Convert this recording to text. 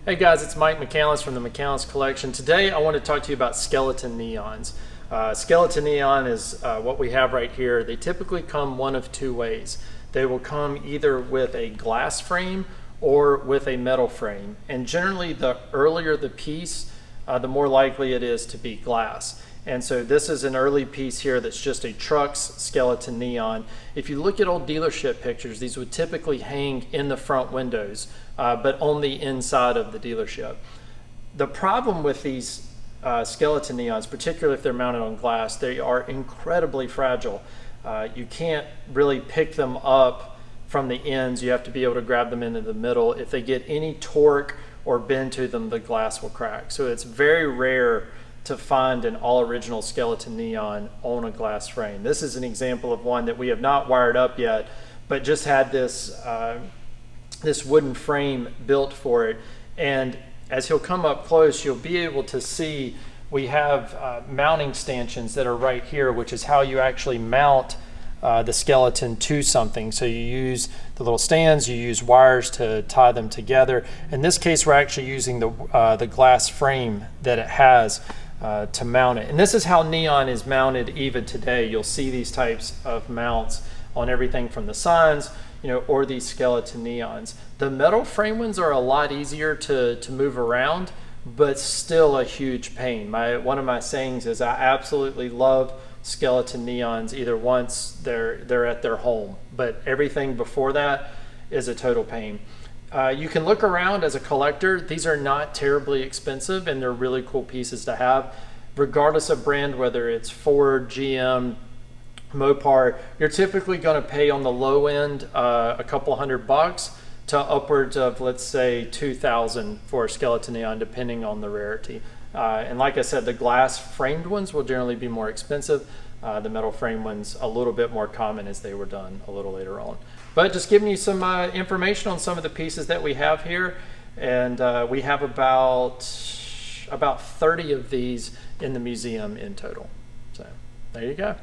Hey guys, it's Mike McCandless from the McCandless Collection. Today I want to talk to you about skeleton neons. Skeleton neon is what we have right here. They typically come one of two ways. They will come either with a glass frame or with a metal frame. And generally the earlier the piece, the more likely it is to be glass. And so this is an early piece here that's just a Trucks skeleton neon. If you look at old dealership pictures, these would typically hang in the front windows, but on the inside of the dealership. The problem with these skeleton neons, particularly if they're mounted on glass, they are incredibly fragile. You can't really pick them up from the ends. You have to be able to grab them into the middle. If they get any torque or bend to them, the glass will crack. So it's very rare to find an all original skeleton neon on a glass frame. This is an example of one that we have not wired up yet, but just had this this wooden frame built for it. And as he'll come up close, you'll be able to see we have mounting stanchions that are right here, which is how you actually mount the skeleton to something. So you use the little stands, you use wires to tie them together. In this case, we're actually using the glass frame that it has to mount it. And this is how neon is mounted even today. You'll see these types of mounts on everything from the signs, or these skeleton neons. The metal frame ones are a lot easier to move around, but still a huge pain. One of my sayings is I absolutely love skeleton neons either once they're at their home, but everything before that is a total pain. You can look around as a collector. These are not terribly expensive and they're really cool pieces to have. Regardless of brand, whether it's Ford, GM, Mopar, you're typically going to pay on the low end a couple $100 to upwards of, let's say, $2,000 for a skeleton neon, depending on the rarity. And like I said, the glass framed ones will generally be more expensive. The metal frame ones a little bit more common as they were done a little later on. But just giving you some information on some of the pieces that we have here. And we have about 30 of these in the museum in total. So there you go.